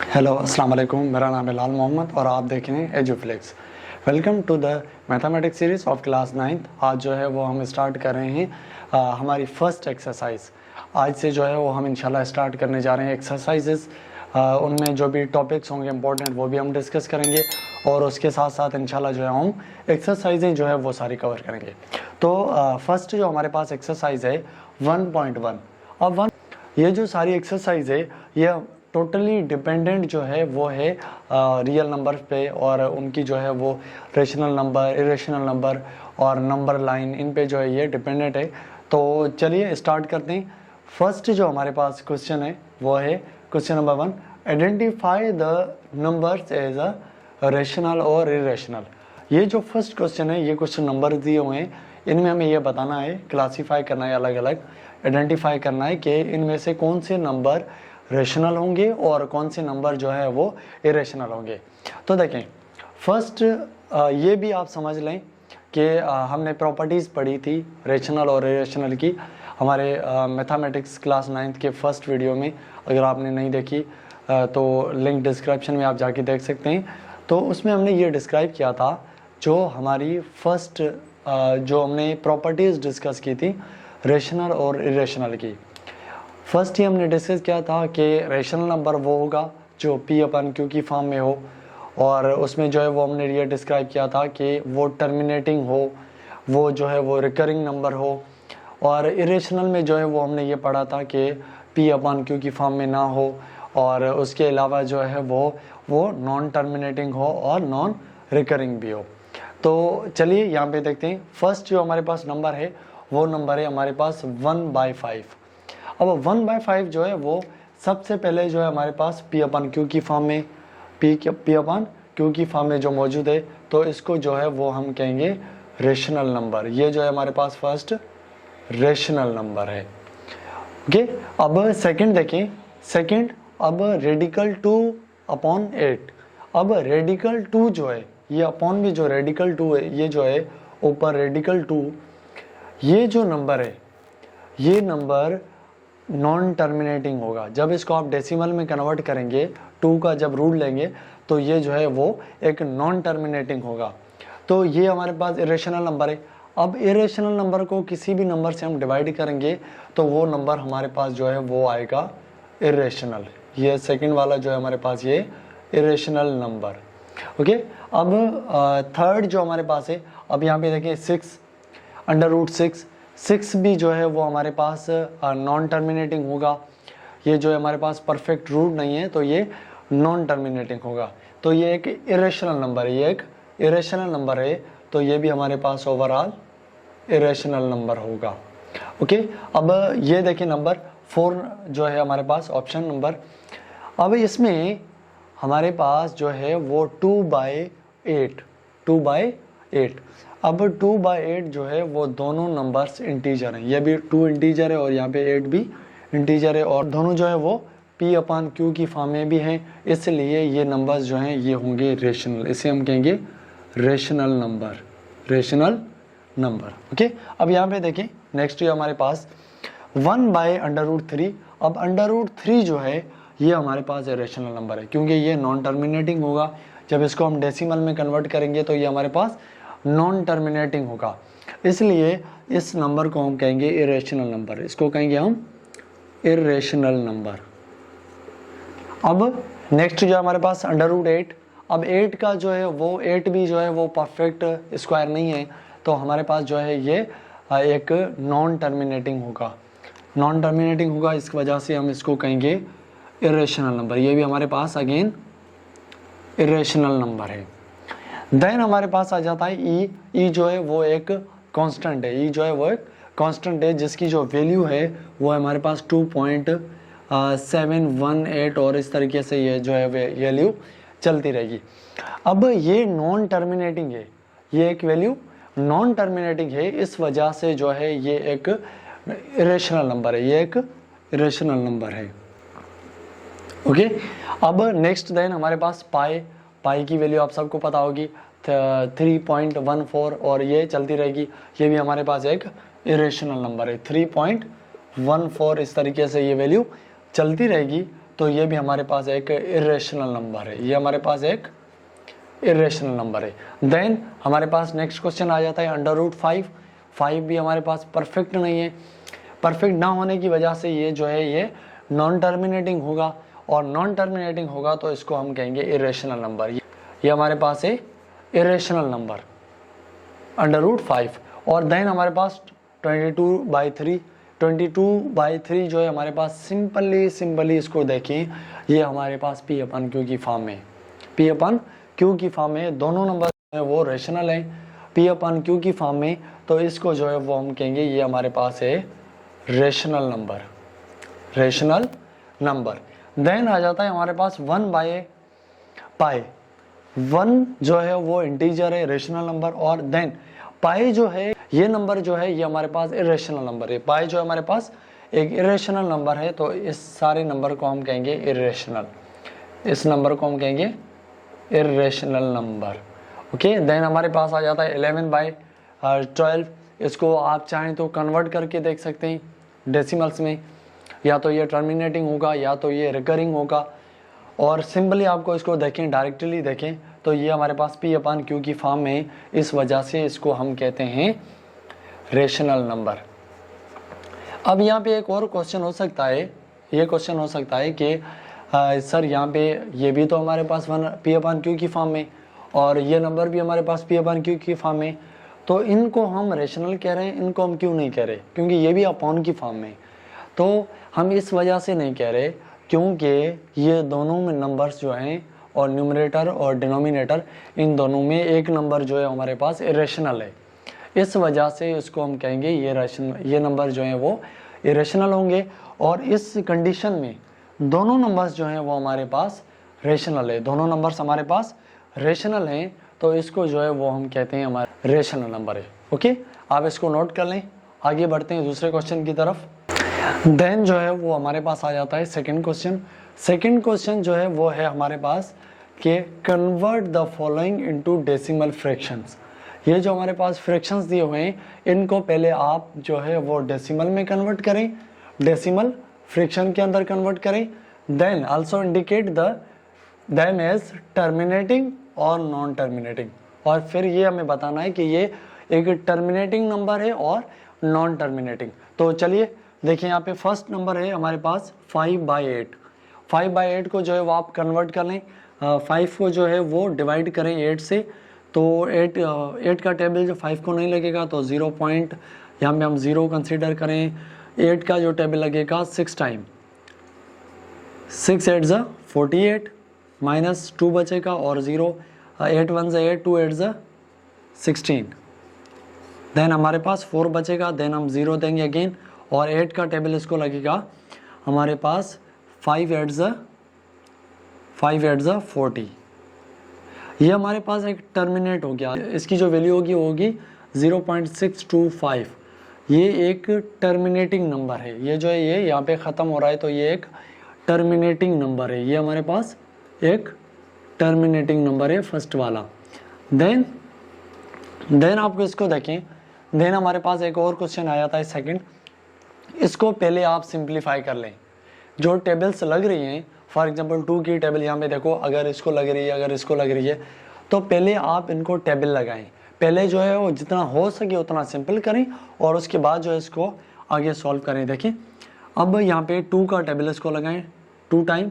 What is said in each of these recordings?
Hello अस्सलाम वालेकुम, मेरा नाम है लाल मोहम्मद और आप देख रहे हैं Eduflex. Welcome to the mathematics series of class 9th। आज जो है वो हम स्टार्ट कर रहे हैं हमारी फर्स्ट एक्सरसाइज। आज से जो है वो हम इंशाल्लाह स्टार्ट करने जा रहे हैं एक्सरसाइजेस। उनमें जो भी टॉपिक्स होंगे इंपॉर्टेंट वो भी हम डिस्कस करेंगे और उसके साथ साथ इंशाल्लाह जो है हम एक्सरसाइजें जो है वो सारी कवर करेंगे। तो फर्स्ट जो हमारे पास एक्सरसाइज है 1.1। अब ये जो सारी एक्सरसाइज है ये टोटली डिपेंडेंट जो है वो है रियल नंबर पे, और उनकी जो है वो रेशनल नंबर, इरेशनल नंबर और नंबर लाइन, इन पे जो है ये डिपेंडेंट है। तो चलिए स्टार्ट करते हैं। फर्स्ट जो हमारे पास क्वेश्चन है वो है question number 1, identify the numbers as a rational और इरेशनल। ये जो फर्स्ट क्वेश्चन है, ये क्वेश्चन नंबर दिए हुए हैं, इनमें हमें ये बताना है, क्लासीफाई करना है, अलग अलग आइडेंटिफाई करना है कि इनमें से कौन से नंबर रेशनल होंगे और कौन से नंबर जो है वो इरेशनल होंगे। तो देखें, फर्स्ट ये भी आप समझ लें कि हमने प्रॉपर्टीज़ पढ़ी थी रेशनल और इरेशनल की हमारे मैथमेटिक्स क्लास 9th के फर्स्ट वीडियो में। अगर आपने नहीं देखी तो लिंक डिस्क्रिप्शन में आप जाके देख सकते हैं। तो उसमें हमने ये डिस्क्राइब किया था, जो हमारी फर्स्ट जो हमने प्रॉपर्टीज़ डिस्कस की थी रेशनल और इरेशनल की। फर्स्ट ही हमने डिस्कस किया था कि रेशनल नंबर वो होगा जो P/Q की फॉर्म में हो, और उसमें जो है वो हमने ये डिस्क्राइब किया था कि वो टर्मिनेटिंग हो, वो जो है वो रिकरिंग नंबर हो। और इरेशनल में जो है वो हमने ये पढ़ा था कि P/Q की फॉर्म में ना हो, और उसके अलावा जो है वो नॉन टर्मिनेटिंग हो और नॉन रिकरिंग भी हो। तो चलिए यहाँ पे देखते हैं। फर्स्ट जो हमारे पास नंबर है वो नंबर है हमारे पास 1/5। अब 1/5 जो है वो सबसे पहले जो है हमारे पास P/Q की फॉर्म में, P/Q की फॉर्म में जो मौजूद है, तो इसको जो है वो हम कहेंगे रेशनल नंबर। ये जो है हमारे पास फर्स्ट रेशनल नंबर है। ओके, अब सेकंड देखें। सेकंड, अब रेडिकल 2/8। अब रेडिकल 2 जो है, ये अपॉन भी जो रेडिकल 2 है, ये जो है ऊपर रेडिकल 2, ये जो नंबर है ये नंबर नॉन टर्मिनेटिंग होगा। जब इसको आप डेसिमल में कन्वर्ट करेंगे, 2 का जब रूट लेंगे, तो ये जो है वो एक नॉन टर्मिनेटिंग होगा। तो ये हमारे पास इरेशनल नंबर है। अब इरेशनल नंबर को किसी भी नंबर से हम डिवाइड करेंगे तो वो नंबर हमारे पास जो है वो आएगा इरेशनल। ये सेकंड वाला जो है हमारे पास ये इरेशनल नंबर। ओके, अब थर्ड जो हमारे पास है, अब यहाँ पे देखिए 6 6 भी जो है वो हमारे पास नॉन टर्मिनेटिंग होगा। ये जो है हमारे पास परफेक्ट रूट नहीं है, तो ये नॉन टर्मिनेटिंग होगा। तो ये एक इरेशनल नंबर है, ये एक इरेशनल नंबर है, तो ये भी हमारे पास ओवरऑल इरेशनल नंबर होगा। ओके, अब ये देखिए नंबर 4 जो है हमारे पास ऑप्शन नंबर। अब इसमें हमारे पास जो है वो 2/8। अब 2/8 जो है वो दोनों नंबर्स इंटीजर हैं। ये भी 2 इंटीजर है और यहाँ पे 8 भी इंटीजर है, और दोनों जो है वो P/Q की फॉर्म में भी हैं, इसलिए ये नंबर्स जो हैं ये होंगे रेशनल। इसे हम कहेंगे rational number, rational number. Okay, अब यहाँ पे देखें नेक्स्ट ये हमारे पास 1/√3। अब √3 जो है ये हमारे पास रेशनल नंबर है, क्योंकि ये नॉन टर्मिनेटिंग होगा। जब इसको हम डेसिमल में कन्वर्ट करेंगे तो ये हमारे पास नॉन टर्मिनेटिंग होगा, इसलिए इस नंबर को हम कहेंगे इरेशनल नंबर। इसको कहेंगे हम इरेशनल नंबर। अब नेक्स्ट जो हमारे पास √8। अब 8 का जो है वो 8 भी जो है वो परफेक्ट स्क्वायर नहीं है, तो हमारे पास जो है ये एक नॉन टर्मिनेटिंग होगा। नॉन टर्मिनेटिंग होगा, इस वजह से हम इसको कहेंगे इरेशनल नंबर। ये भी हमारे पास अगेन इरेशनल नंबर है। देन हमारे पास आ जाता है ई जो है वो एक कांस्टेंट है। ई जो है वो एक कांस्टेंट है, जिसकी जो वैल्यू है वो हमारे पास 2.718, और इस तरीके से ये जो है वैल्यू चलती रहेगी। अब ये नॉन टर्मिनेटिंग है, ये एक वैल्यू नॉन टर्मिनेटिंग है, इस वजह से जो है ये एक इरेशनल नंबर है, ये एक इरेशनल नंबर है। ओके, अब नेक्स्ट देन हमारे पास पाई की वैल्यू आप सबको पता होगी 3.14, और ये चलती रहेगी। ये भी हमारे पास एक इरेशनल नंबर है 3.14, इस तरीके से ये वैल्यू चलती रहेगी। तो ये भी हमारे पास एक इरेशनल नंबर है, ये हमारे पास एक इरेशनल नंबर है। देन हमारे पास नेक्स्ट क्वेश्चन आ जाता है √5। 5 भी हमारे पास परफेक्ट नहीं है, परफेक्ट ना होने की वजह से ये जो है ये नॉन टर्मिनेटिंग होगा, और नॉन टर्मिनेटिंग होगा तो इसको हम कहेंगे इरेशनल नंबर। ये हमारे पास है इरेशनल नंबर √5। और देन हमारे पास 22/3, 22/3 जो है हमारे पास सिंपली इसको देखें, ये हमारे पास P/Q की फॉर्म में, P/Q की फॉर्म में दोनों नंबर है वो रेशनल है P/Q की फॉर्म में, तो इसको जो है वो हम कहेंगे ये हमारे पास है रेशनल नंबर। देन आ जाता है हमारे पास 1/π। 1 जो है वो इंटीजर है, रेशनल नंबर, और देन पाई जो है ये नंबर जो है ये हमारे पास इरेशनल नंबर है। पाई जो है हमारे पास एक इरेशनल नंबर है, तो इस सारे नंबर को हम कहेंगे इरेशनल, इस नंबर को हम कहेंगे इरेशनल नंबर। ओके, देन हमारे पास आ जाता है 11/12। इसको आप चाहें तो कन्वर्ट करके देख सकते हैं डेसिमल्स में, या तो ये टर्मिनेटिंग होगा या तो ये रिकरिंग होगा, और सिंपली आपको इसको देखें, डायरेक्टली देखें तो ये हमारे पास P/Q की फॉर्म में, इस वजह से इसको हम कहते हैं रेशनल नंबर। अब यहाँ पे एक और क्वेश्चन हो सकता है, ये क्वेश्चन हो सकता है कि सर यहाँ पे ये भी तो हमारे पास P/Q की फॉर्म में, और ये नंबर भी हमारे पास P/Q की फॉर्म में, तो इनको हम रेशनल कह रहे हैं, इनको हम क्यों नहीं कह रहे, क्योंकि ये भी अपॉन की फॉर्म में। तो हम इस वजह से नहीं कह रहे क्योंकि ये दोनों में नंबर्स जो हैं, और न्यूमरेटर और डिनोमिनेटर, इन दोनों में एक नंबर जो है हमारे पास इरेशनल है, इस वजह से इसको हम कहेंगे ये नंबर जो है वो इरेशनल होंगे। और इस कंडीशन में दोनों नंबर्स जो हैं वो हमारे पास रेशनल है, दोनों नंबर्स हमारे पास रेशनल हैं, तो इसको जो है वो हम कहते हैं हमारा रेशनल नंबर है। ओके, आप इसको नोट कर लें। आगे बढ़ते हैं दूसरे क्वेश्चन की तरफ। देन जो है वो हमारे पास आ जाता है सेकंड क्वेश्चन। सेकंड क्वेश्चन जो है वो है हमारे पास कि convert the following into decimal fractions. ये जो हमारे पास फ्रैक्शंस दिए हुए हैं, इनको पहले आप जो है वो डेसिमल में कन्वर्ट करें, डेसिमल फ्रैक्शन के अंदर कन्वर्ट करें। Then also indicate them as terminating और नॉन टर्मिनेटिंग, और फिर ये हमें बताना है कि ये एक टर्मिनेटिंग नंबर है और नॉन टर्मिनेटिंग। तो चलिए देखिए, यहाँ पे फर्स्ट नंबर है हमारे पास 5/8। 5/8 को जो है वो आप कन्वर्ट कर लें, 5 को जो है वो डिवाइड करें 8 से, तो 8 का टेबल जो 5 को नहीं लगेगा तो 0 पॉइंट यहाँ पे हम 0 कंसीडर करें। 8 का जो टेबल लगेगा 6 टाइम, 6 8 ज़ा 48 माइनस 2 बचेगा और 0, 8 1 ज़ा 8, 2 8 ज़ा 16। देन हमारे पास 4 बचेगा, देन हम 0 देंगे अगेन, और 8 का टेबल इसको लगेगा हमारे पास 5 8 ज़ा 40। ये हमारे पास एक टर्मिनेट हो गया, इसकी जो वैल्यू होगी 0.625। ये एक टर्मिनेटिंग नंबर है, ये जो है ये यहाँ पे ख़त्म हो रहा है, तो ये एक टर्मिनेटिंग नंबर है, ये हमारे पास एक टर्मिनेटिंग नंबर है फर्स्ट वाला। देन आपको इसको देखें, देन हमारे पास एक और क्वेश्चन आ जाता है सेकंड। इसको पहले आप सिंप्लीफाई कर लें, जो टेबल्स लग रही हैं, फॉर एग्जांपल 2 की टेबल यहाँ पे देखो, अगर इसको लग रही है, अगर इसको लग रही है, तो पहले आप इनको टेबल लगाएं, पहले जो है वो जितना हो सके उतना सिंपल करें, और उसके बाद जो है इसको आगे सॉल्व करें। देखिए अब यहाँ पे 2 का टेबल इसको लगाएं 2 टाइम,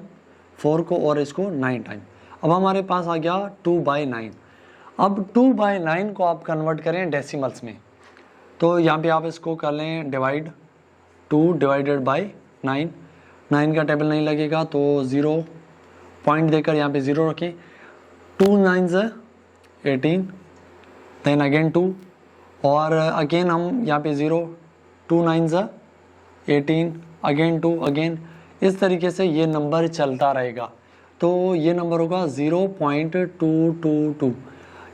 4 को और इसको 9 टाइम। अब हमारे पास आ गया 2/9। अब 2/9 को आप कन्वर्ट करें डेसिमल्स में, तो यहाँ पे आप इसको कर लें डिवाइड, 2 डिवाइडेड बाई 9। 9 का टेबल नहीं लगेगा तो 0 पॉइंट देकर यहाँ पे 0 रखें। 2 9 ज़ा 18, देन अगेन 2, और अगेन हम यहाँ पे 0, 2 9 ज़ा 18, अगेन 2, अगेन, इस तरीके से ये नंबर चलता रहेगा। तो ये नंबर होगा 0.222।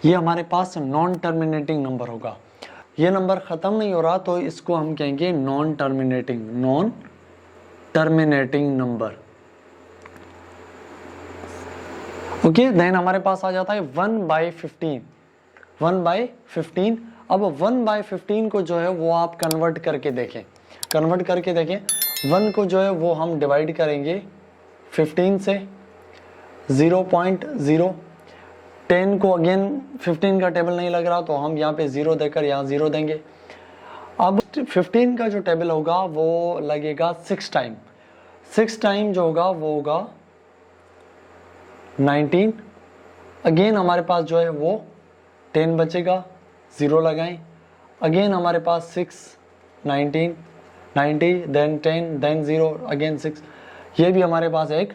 ये हमारे पास नॉन टर्मिनेटिंग नंबर होगा। ये नंबर ख़त्म नहीं हो रहा तो इसको हम कहेंगे non terminating number. Okay, then हमारे पास आ जाता है 1/15। 1/15। अब 1/15 को जो है वो आप कन्वर्ट करके देखें, 1 को जो है वो हम डिवाइड करेंगे 15 से 0.0, 10 को अगेन 15 का टेबल नहीं लग रहा तो हम यहाँ पे 0 देकर यहाँ 0 देंगे। अब 15 का जो टेबल होगा वो लगेगा 6 टाइम, 6 टाइम जो होगा वो होगा 19। अगेन हमारे पास जो है वो 10 बचेगा, 0 लगाएं। अगेन हमारे पास 6, 19, 90, देन 10, देन 0, अगेन 6। ये भी हमारे पास एक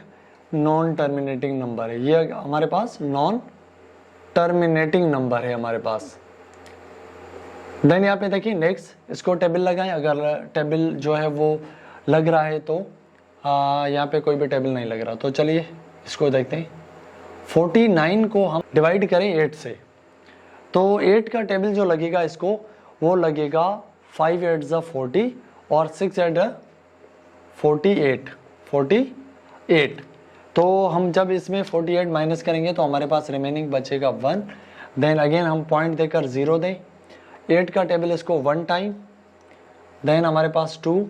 नॉन टर्मिनेटिंग नंबर है, ये हमारे पास नॉन टर्मिनेटिंग नंबर है हमारे पास। देन यहाँ पे देखिए नेक्स्ट, इसको टेबल लगाएं। अगर टेबल जो है वो लग रहा है तो यहाँ पे कोई भी टेबल नहीं लग रहा, तो चलिए इसको देखते हैं। 49 को हम डिवाइड करें 8 से, तो 8 का टेबल जो लगेगा इसको वो लगेगा 5 8 ज़ा 40 और 6 8 48। तो हम जब इसमें 48 माइनस करेंगे तो हमारे पास रिमेनिंग बचेगा 1। देन अगेन हम पॉइंट देकर 0 दें। 8 का टेबल इसको 1 टाइम, देन हमारे पास 2,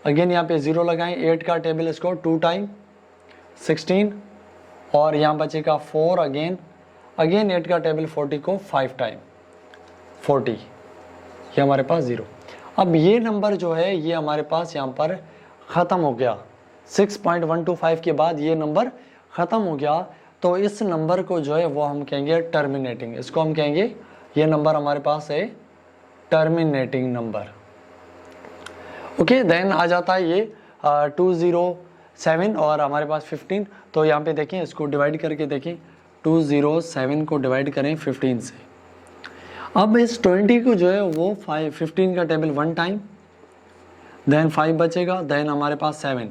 अगेन यहाँ पे 0 लगाएं। 8 का टेबल इसको 2 टाइम 16 और यहाँ बचेगा 4, अगेन 8 का टेबल 40 को 5 टाइम 40, ये हमारे पास 0। अब ये नंबर जो है ये हमारे पास यहाँ पर ख़त्म हो गया, 6.125 के बाद ये नंबर ख़त्म हो गया। तो इस नंबर को जो है वो हम कहेंगे टर्मिनेटिंग, इसको हम कहेंगे ये नंबर हमारे पास है टर्मिनेटिंग नंबर। ओके, देन आ जाता है ये 207 और हमारे पास 15। तो यहाँ पे देखें, इसको डिवाइड करके देखें, 207 को डिवाइड करें 15 से। अब इस 20 को जो है वो 15 का टेबल 1 टाइम, देन 5 बचेगा, देन हमारे पास 7।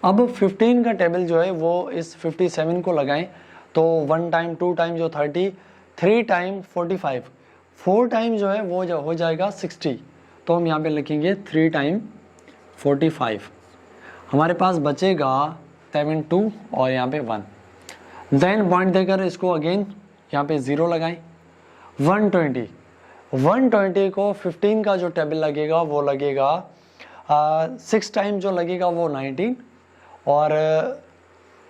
अब 15 का टेबल जो है वो इस 57 को लगाएं तो 1 टाइम 2 टाइम जो 30, 3 टाइम 45, 4 टाइम जो है वो हो जाएगा 60। तो हम यहाँ पे लिखेंगे 3 टाइम 45। हमारे पास बचेगा 72 और यहाँ पे 1। देन पॉइंट देकर इसको अगेन यहाँ पे 0 लगाएं। 120 को 15 का जो टेबल लगेगा वो लगेगा 6 टाइम जो लगेगा वो 19 और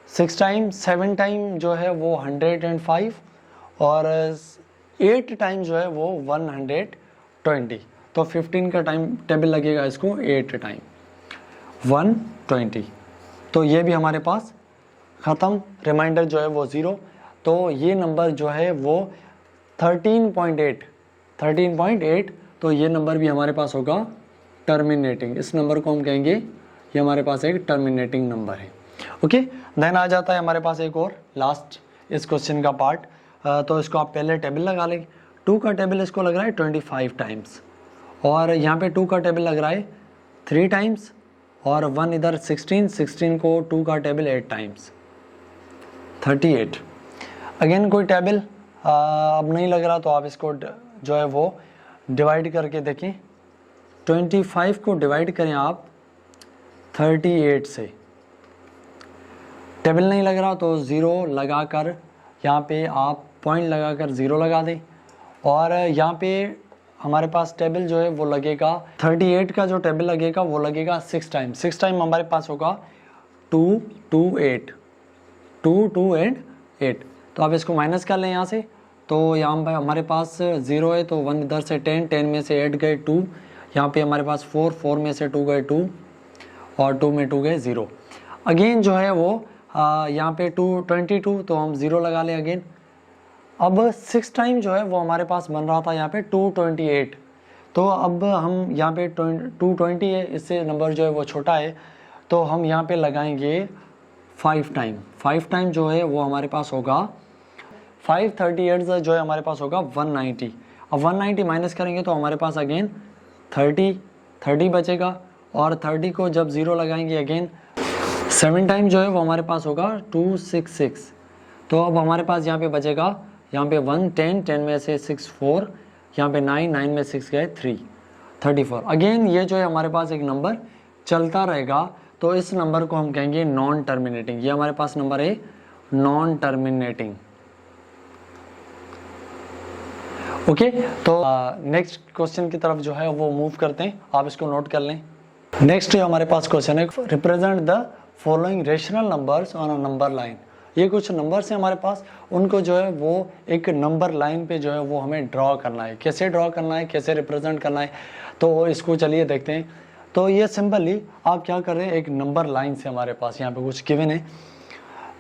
6 टाइम 7 टाइम जो है वो 105 और 8 टाइम जो है वो 120। तो 15 का टाइम टेबल लगेगा इसको 8 टाइम 120। तो ये भी हमारे पास ख़त्म, रिमाइंडर जो है वो 0। तो ये नंबर जो है वो 13.8, तो ये नंबर भी हमारे पास होगा टर्मिनेटिंग। इस नंबर को हम कहेंगे ये हमारे पास एक टर्मिनेटिंग नंबर है। ओके, देन आ जाता है हमारे पास एक और लास्ट इस क्वेश्चन का पार्ट। तो इसको आप पहले टेबल लगा लें। 2 का टेबल इसको लग रहा है 25 टाइम्स और यहाँ पे 2 का टेबल लग रहा है 3 टाइम्स और 1 इधर 16 को 2 का टेबल 8 टाइम्स 38। अगेन कोई टेबल अब नहीं लग रहा तो आप इसको जो है वो डिवाइड करके देखें। 25 को डिवाइड करें आप 38 से, टेबल नहीं लग रहा तो 0 लगाकर यहाँ पे आप पॉइंट लगाकर 0 लगा दें और यहाँ पे हमारे पास टेबल जो है वो लगेगा 38 का जो टेबल लगेगा वो लगेगा 6 टाइम। 6 टाइम हमारे पास होगा 2 2 8 2 2 एंड 8। तो आप इसको माइनस कर लें यहाँ से, तो यहाँ पर हमारे पास 0 है तो 1 इधर से 10 में से 8 गए 2, यहाँ पे हमारे पास 4 में से 2 गए 2 और 2 में 2 गए 0। अगेन जो है वो यहाँ पे 22 तो हम 0 लगा लें अगेन। अब 6 टाइम जो है वो हमारे पास बन रहा था यहाँ पे 228, तो अब हम यहाँ पे 220 है, इससे नंबर जो है वो छोटा है तो हम यहाँ पे लगाएंगे 5 टाइम। 5 टाइम जो है वो हमारे पास होगा 538 जो है हमारे पास होगा 190। अब 190 माइनस करेंगे तो हमारे पास अगेन 30 बचेगा और 30 को जब 0 लगाएंगे अगेन 7 टाइम जो है वो हमारे पास होगा 266। तो अब हमारे पास यहाँ पे बचेगा यहाँ पे 1 10 में से 6 4, यहाँ पे 9 में 6 गए 3 34। अगेन ये जो है हमारे पास एक नंबर चलता रहेगा तो इस नंबर को हम कहेंगे नॉन टर्मिनेटिंग। ये हमारे पास नंबर है नॉन टर्मिनेटिंग। ओके, तो नेक्स्ट क्वेश्चन की तरफ जो है वो मूव करते हैं, आप इसको नोट कर लें। नेक्स्ट हमारे पास क्वेश्चन है, represent the following rational numbers on a number line. ये कुछ नंबर्स हैं हमारे पास, उनको जो है वो एक नंबर लाइन पे जो है वो हमें ड्रॉ करना है। कैसे ड्रॉ करना है, कैसे रिप्रेजेंट करना है, तो इसको चलिए देखते हैं। तो ये सिंपली आप क्या कर रहे हैं, एक नंबर लाइन से हमारे पास यहाँ पे कुछ गिवन है।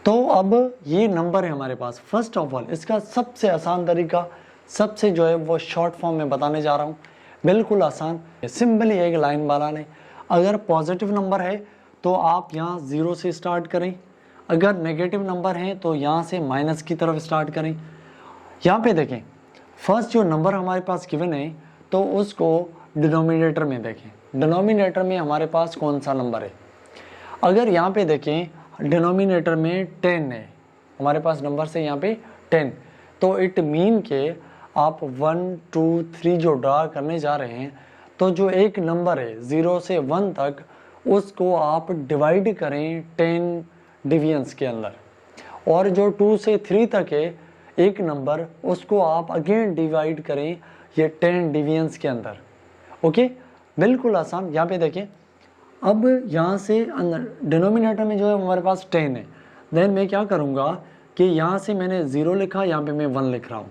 तो अब ये नंबर है हमारे पास। फर्स्ट ऑफ ऑल इसका सबसे आसान तरीका, सबसे जो है वो शॉर्ट फॉर्म में बताने जा रहा हूँ, बिल्कुल आसान। सिंपली एक लाइन बनाने, अगर पॉजिटिव नंबर है तो आप यहाँ 0 से स्टार्ट करें, अगर नेगेटिव नंबर है तो यहाँ से माइनस की तरफ स्टार्ट करें। यहाँ पे देखें, फर्स्ट जो नंबर हमारे पास गिवन है तो उसको डिनोमिनेटर में देखें। डिनोमिनेटर में हमारे पास कौन सा नंबर है, अगर यहाँ पे देखें डिनोमिनेटर में 10 है हमारे पास नंबर से, यहाँ पे 10, तो इट मीन के आप 1 2 3 जो ड्रा करने जा रहे हैं तो जो एक नंबर है 0 से 1 तक, उसको आप डिवाइड करें 10 डिविजन्स के अंदर, और जो 2 से 3 तक है एक नंबर, उसको आप अगेन डिवाइड करें ये 10 डिविजन्स के अंदर। ओके, बिल्कुल आसान। यहाँ पे देखें, अब यहाँ से अंदर डिनोमिनेटर में जो है हमारे पास 10 है, देन मैं क्या करूँगा कि यहाँ से मैंने 0 लिखा, यहाँ पे मैं 1 लिख रहा हूँ,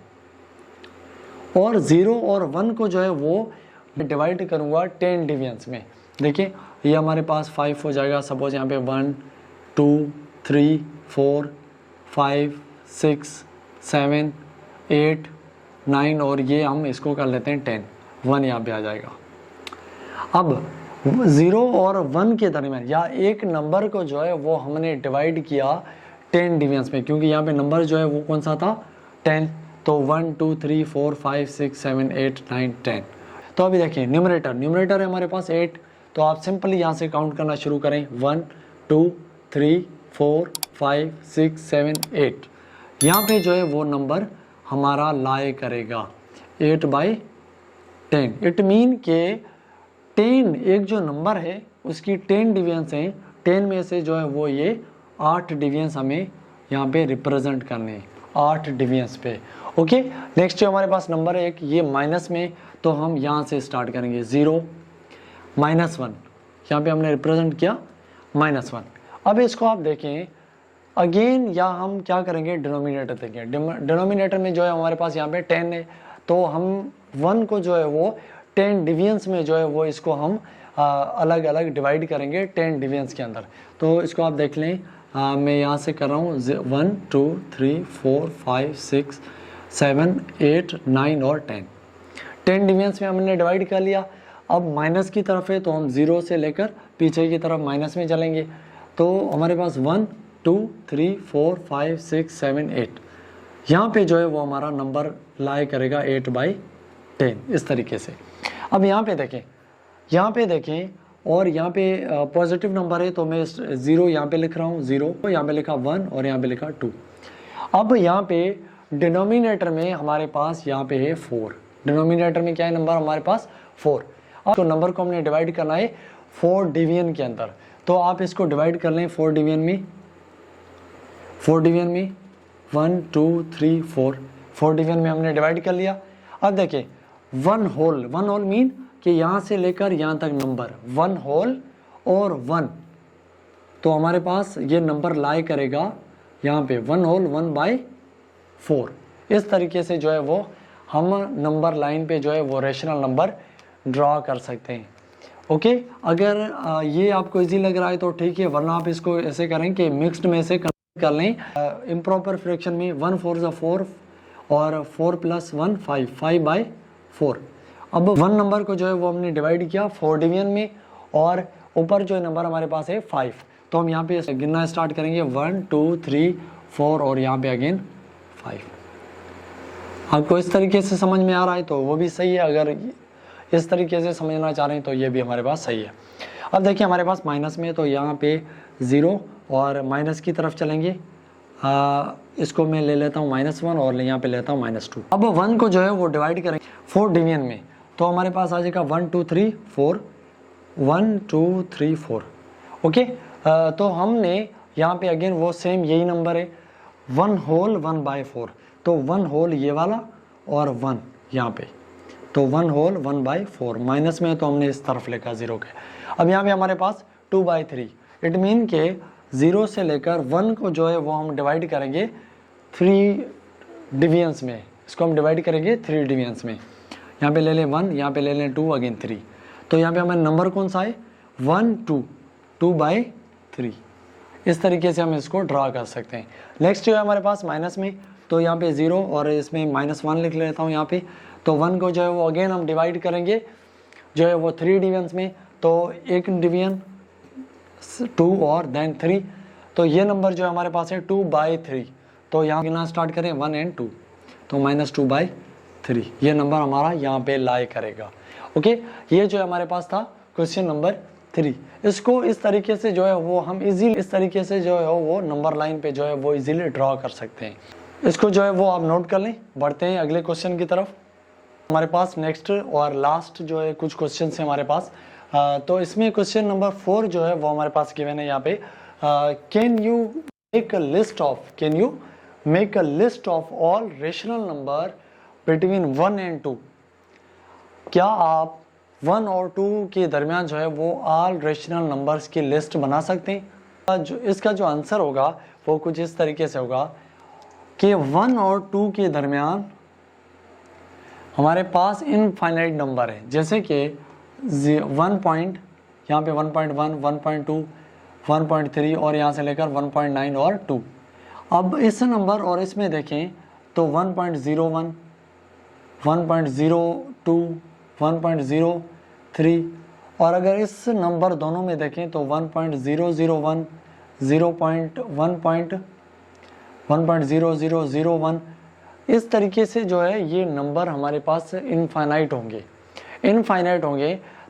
और 0 और 1 को जो है वो डिवाइड करूँगा 10 डिविजन्स में। देखिए ये हमारे पास 5 हो जाएगा, सपोज यहाँ पे 1 2 3 4 5 6 7 8 9, और ये हम इसको कर लेते हैं 10, 1 यहाँ पे आ जाएगा। अब 0 और 1 के दरमियान या एक नंबर को जो है वो हमने डिवाइड किया 10 डिविजन्स में, क्योंकि यहाँ पे नंबर जो है वो कौन सा था, 10, तो 1 2 3 4 5 6 7 8 9 10। तो अभी देखिए न्यूमरेटर है हमारे पास 8, तो आप सिंपली यहाँ से काउंट करना शुरू करें, 1 2 3 4 5 6 7 8। यहाँ पे जो है वो नंबर हमारा लाई करेगा 8/10। इट मीन के 10 एक जो नंबर है उसकी 10 डिविजन्स हैं, 10 में से जो है वो ये 8 डिविजन्स हमें यहाँ पे रिप्रेजेंट करने हैं, 8 डिविजन्स पे। ओके, नेक्स्ट जो हमारे पास नंबर है एक, ये माइनस में, तो हम यहाँ से स्टार्ट करेंगे 0 -1, यहाँ पे हमने रिप्रेजेंट किया -1। अब इसको आप देखें अगेन, या हम क्या करेंगे, डिनोमिनेटर देखें। डिनोमिनेटर में जो है हमारे पास यहाँ पे 10 है, तो हम 1 को जो है वो 10 डिविजन्स में जो है वो इसको हम अलग अलग डिवाइड करेंगे 10 डिविजन्स के अंदर। तो इसको आप देख लें, मैं यहाँ से कर रहा हूँ 1 2 3 4 5 6 7 8 9 और 10 डिविजन्स में हमने डिवाइड कर लिया। अब माइनस की तरफ है तो हम 0 से लेकर पीछे की तरफ माइनस में चलेंगे, तो हमारे पास 1 2 3 4 5 6 7 8, यहाँ पे जो है वो हमारा नंबर लाई करेगा 8/10 इस तरीके से। अब यहाँ पे देखें, और यहाँ पे पॉजिटिव नंबर है तो मैं 0 यहाँ पे लिख रहा हूँ, 0 यहाँ पे लिखा 1 और यहाँ पे लिखा 2। अब यहाँ पे डिनोमिनेटर में हमारे पास यहाँ पे है 4, डिनोमिनेटर में क्या है नंबर हमारे पास 4। अब तो नंबर को हमने डिवाइड करना है 4 डिवीजन के अंदर, तो आप इसको डिवाइड कर लें 4 डिवीजन में 1 2 3 4 डिवीजन में हमने डिवाइड कर लिया। अब देखिए 1 होल मीन कि यहाँ से लेकर यहाँ तक नंबर 1 होल और 1, तो हमारे पास ये नंबर लाई करेगा यहाँ पे 1 होल 1/4। इस तरीके से जो है वो हम नंबर लाइन पे जो है वो रेशनल नंबर ड्रॉ कर सकते हैं। ओके, अगर ये आपको इजी लग रहा है तो ठीक है, वरना आप इसको ऐसे करें कि मिक्स्ड में से कर लें। इम्प्रॉपर फ्रैक्शन में 1 4 = 4 और 4 + 1 5/4। अब 1 नंबर को जो है वो हमने डिवाइड किया 4 डिवीजन में, और ऊपर जो नंबर हमारे पास है 5, तो हम यहाँ पे गिनना स्टार्ट करेंगे 1 2 3 4 और यहाँ पे अगेन 5। आपको इस तरीके से समझ में आ रहा है तो वो भी सही है, अगर इस तरीके से समझना चाह रहे हैं तो ये भी हमारे पास सही है। अब देखिए हमारे पास माइनस में, तो यहाँ पे 0 और माइनस की तरफ चलेंगे, इसको मैं ले लेता हूँ -1 और यहाँ पे लेता हूँ -2। अब 1 को जो है वो डिवाइड करेंगे 4 डिवीजन में, तो हमारे पास आ जाएगा 1 2 3 4 1 2 3 4। ओके, तो हमने यहाँ पे अगेन वो सेम यही नंबर है 1 होल 1/4, तो 1 होल ये वाला और 1 यहाँ पे, तो 1 होल 1/4। माइनस में तो हमने इस तरफ लिखा 0 के। अब यहाँ पे हमारे पास 2/3, इट मीन के 0 से लेकर 1 को जो है वो हम डिवाइड करेंगे 3 डिवीजन्स में। इसको हम डिवाइड करेंगे 3 डिवीजन्स में। यहाँ पे ले लें 1, यहाँ पे ले लें 2, अगेन 3। तो यहाँ पे हमारा नंबर कौन सा है 1 2, 2/3। इस तरीके से हम इसको ड्रा कर सकते हैं। नेक्स्ट जो है हमारे पास माइनस में, तो यहाँ पे 0 और इसमें -1 लिख लेता हूँ यहाँ पे। तो 1 को जो है वो अगेन हम डिवाइड करेंगे जो है वो 3 डिवीजन्स में। तो एक डिवीजन 2 और देन 3। तो ये नंबर जो है हमारे पास है 2/3। तो यहाँ गिनना स्टार्ट करें 1 और 2, तो -2/3 ये नंबर हमारा यहाँ पे लाई करेगा। ओके, ये जो है हमारे पास था क्वेश्चन नंबर 3। इसको इस तरीके से जो है वो हम इजीली इस तरीके से जो है वो नंबर लाइन पे जो है वो इजीली ड्रॉ कर सकते हैं। इसको जो है वो आप नोट कर लें। बढ़ते हैं अगले क्वेश्चन की तरफ। हमारे पास नेक्स्ट और लास्ट जो है कुछ क्वेश्चन है हमारे पास। तो इसमें क्वेश्चन नंबर 4 जो है वो हमारे पास गिवन है यहाँ पे। Can you make a list of all rational number between 1 और 2। क्या आप 1 और 2 के दरमियान जो है वो ऑल रेशनल नंबर्स की लिस्ट बना सकते हैं। इसका जो आंसर होगा वो कुछ इस तरीके से होगा कि 1 और 2 के दरमियान हमारे पास इनफाइनाइट नंबर है, जैसे कि 1 यहाँ पे 1.1, 1.2, 1.3 और यहाँ से लेकर 1.9 और 2। अब इस नंबर और इसमें देखें तो 1.01, 1.02, 1.03 और अगर इस नंबर दोनों में देखें तो 1.001, 1.0001। इस तरीके से जो है ये नंबर हमारे पास इनफाइनाइट होंगे।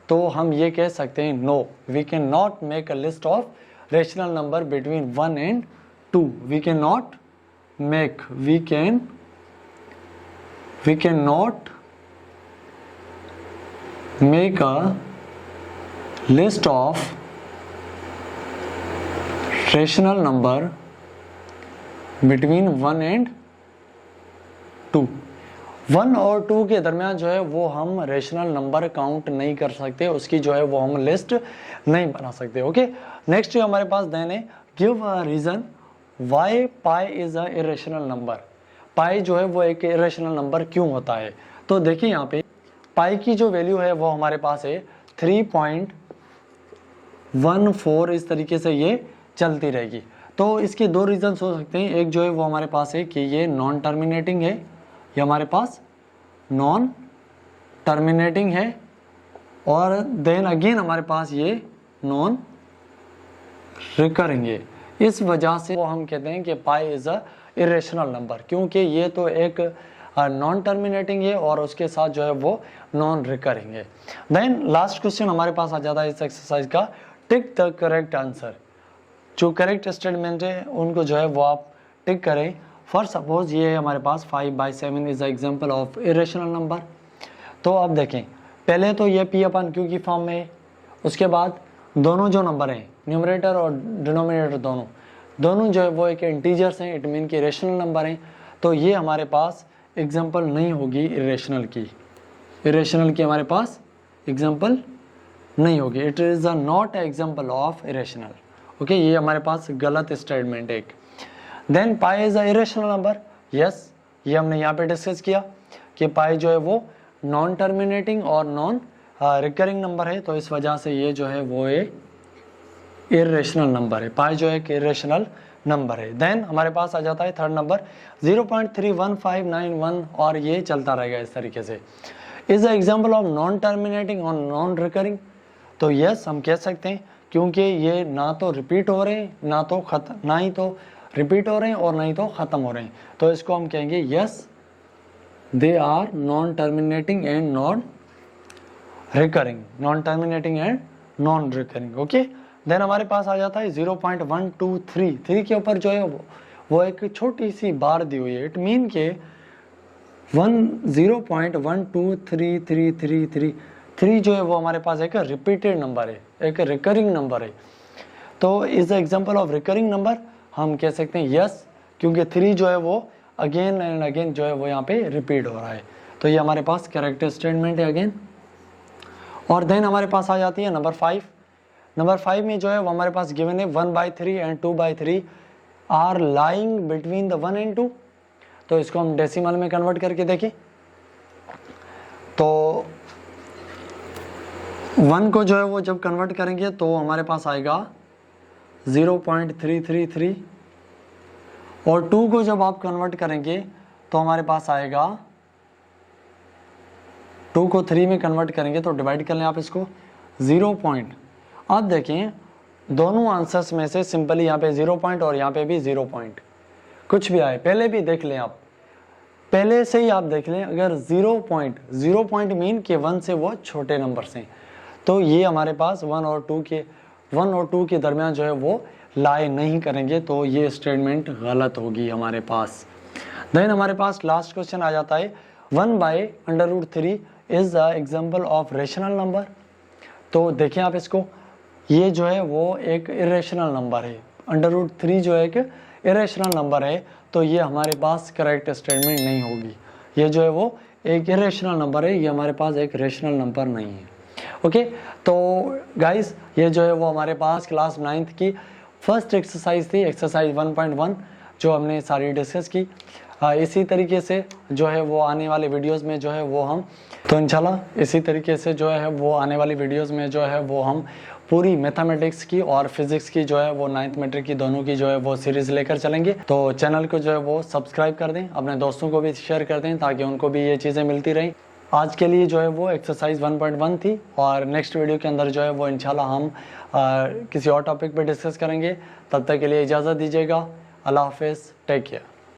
तो हम ये कह सकते हैं no, we can not make a list of rational number between 1 and 2। we cannot make a list of rational number between 1 and 2। 1 और 2 के दरमियान जो है वो हम रेशनल नंबर काउंट नहीं कर सकते, उसकी जो है वो हम लिस्ट नहीं बना सकते। ओके, नेक्स्ट जो हमारे पास देन है give a reason why pi is a irrational number. Pi जो है वो एक इरेशनल नंबर क्यों होता है। तो देखिए यहाँ पे पाई की जो वैल्यू है वो हमारे पास है 3.14। इस तरीके से ये चलती रहेगी। तो इसके 2 रीजन्स हो सकते हैं। एक जो है वो हमारे पास है कि ये नॉन टर्मिनेटिंग है, ये हमारे पास नॉन टर्मिनेटिंग है, और देन अगेन हमारे पास ये नॉन रिकरिंग है। इस वजह से वो हम कहते हैं कि पाई इज अ इरेशनल नंबर, क्योंकि ये तो एक नॉन टर्मिनेटिंग है और उसके साथ जो है वो नॉन रिकरिंग है। देन लास्ट क्वेश्चन हमारे पास आ जाता है इस एक्सरसाइज का, टिक द करेक्ट आंसर। जो करेक्ट स्टेटमेंट है उनको जो है वो आप टिक करें। फॉर सपोज ये हमारे पास 5/7 is example of irrational number. तो अब देखें, पहले तो ये P/Q की फॉर्म में है, उसके बाद दोनों जो नंबर हैं न्यूमरेटर और डिनोमिनेटर दोनों जो है वो एक इंटीजर्स हैं, इट मीन कि रेशनल नंबर हैं। तो ये हमारे पास एग्जांपल नहीं होगी इरेशनल की हमारे पास एग्जांपल नहीं होगी। It is a not example of irrational. Okay, ये हमारे पास गलत स्टेटमेंट है एक। Then pi is a irrational number. Yes, ये हमने यहाँ पे डिस्कस किया कि पाई जो है वो नॉन टर्मिनेटिंग और नॉन रिकरिंग नंबर है, तो इस वजह से ये जो है वो एक इरेशनल नंबर है। पाई जो है एक इरेशनल नंबर है। देन हमारे पास आ जाता है थर्ड नंबर 0.31591 और ये चलता रहेगा इस तरीके से। Is a example of non terminating और नॉन रिकरिंग। तो यस, हम कह सकते हैं, क्योंकि ये ना तो रिपीट हो रहे हैं ना ही तो रिपीट हो रहे हैं और ना ही तो ख़त्म हो रहे हैं। तो इसको हम कहेंगे yes, they are non terminating and non recurring. Okay, then हमारे पास आ जाता है 0.123। 3 के ऊपर जो है वो एक छोटी सी बार दी हुई है। इट मीन के 0.1233333 जो है वो हमारे पास एक रिपीटेड नंबर है, एक रिकरिंग नंबर है। तो is the example of recurring number. हम कह सकते हैं यस, क्योंकि 3 जो है वो अगेन एंड अगेन जो है वो यहाँ पे रिपीट हो रहा है। तो ये हमारे पास कैरेक्टर स्टेटमेंट है अगेन। और देन हमारे पास आ जाती है नंबर 5। नंबर 5 में जो है वो हमारे पास गिवन है 1/3 and 2/3 are lying between the 1 and 2। तो इसको हम डेसिमल में कन्वर्ट करके देखें तो 1 को जो है वो जब कन्वर्ट करेंगे तो हमारे पास आएगा 0.333 और 2 को जब आप कन्वर्ट करेंगे तो हमारे पास आएगा 2 को 3 में कन्वर्ट करेंगे तो डिवाइड कर लें आप इसको 0 पॉइंट। आप देखें दोनों आंसर्स में से सिंपली यहाँ पे 0 पॉइंट और यहाँ पे भी 0 पॉइंट कुछ भी आए पहले भी देख लें आप, पहले से ही आप देख लें अगर 0 पॉइंट मीन कि 1 से वो छोटे नंबर से, तो ये हमारे पास 1 और 2 के दरमियान जो है वो लाई नहीं करेंगे, तो ये स्टेटमेंट गलत होगी हमारे पास। देन हमारे पास लास्ट क्वेश्चन आ जाता है 1/√3 is the example of rational number. तो देखें आप इसको, ये जो है वो एक इरेशनल नंबर है, √3 जो है एक इरेशनल नंबर है, तो ये हमारे पास करेक्ट स्टेटमेंट नहीं होगी। ये जो है वो एक इरेशनल नंबर है, ये हमारे पास एक रेशनल नंबर नहीं है। ओके तो गाइस ये जो है वो हमारे पास क्लास 9th की फर्स्ट एक्सरसाइज थी, एक्सरसाइज 1.1 जो हमने सारी डिस्कस की। इसी तरीके से जो है वो आने वाले वीडियोस में जो है वो हम तो इंशाल्लाह इसी तरीके से जो है वो आने वाली वीडियोस में जो है वो हम पूरी मैथमेटिक्स की और फिजिक्स की जो है वो 9th मैट्रिक की दोनों की जो है वो सीरीज़ लेकर चलेंगे। तो चैनल को जो है वो सब्सक्राइब कर दें, अपने दोस्तों को भी शेयर कर दें ताकि उनको भी ये चीज़ें मिलती रहें। आज के लिए जो है वो एक्सरसाइज 1.1 थी और नेक्स्ट वीडियो के अंदर जो है वो इंशाल्लाह हम किसी और टॉपिक पे डिस्कस करेंगे। तब तक के लिए इजाज़त दीजिएगा। अल्लाह हाफिज़, टेक केयर।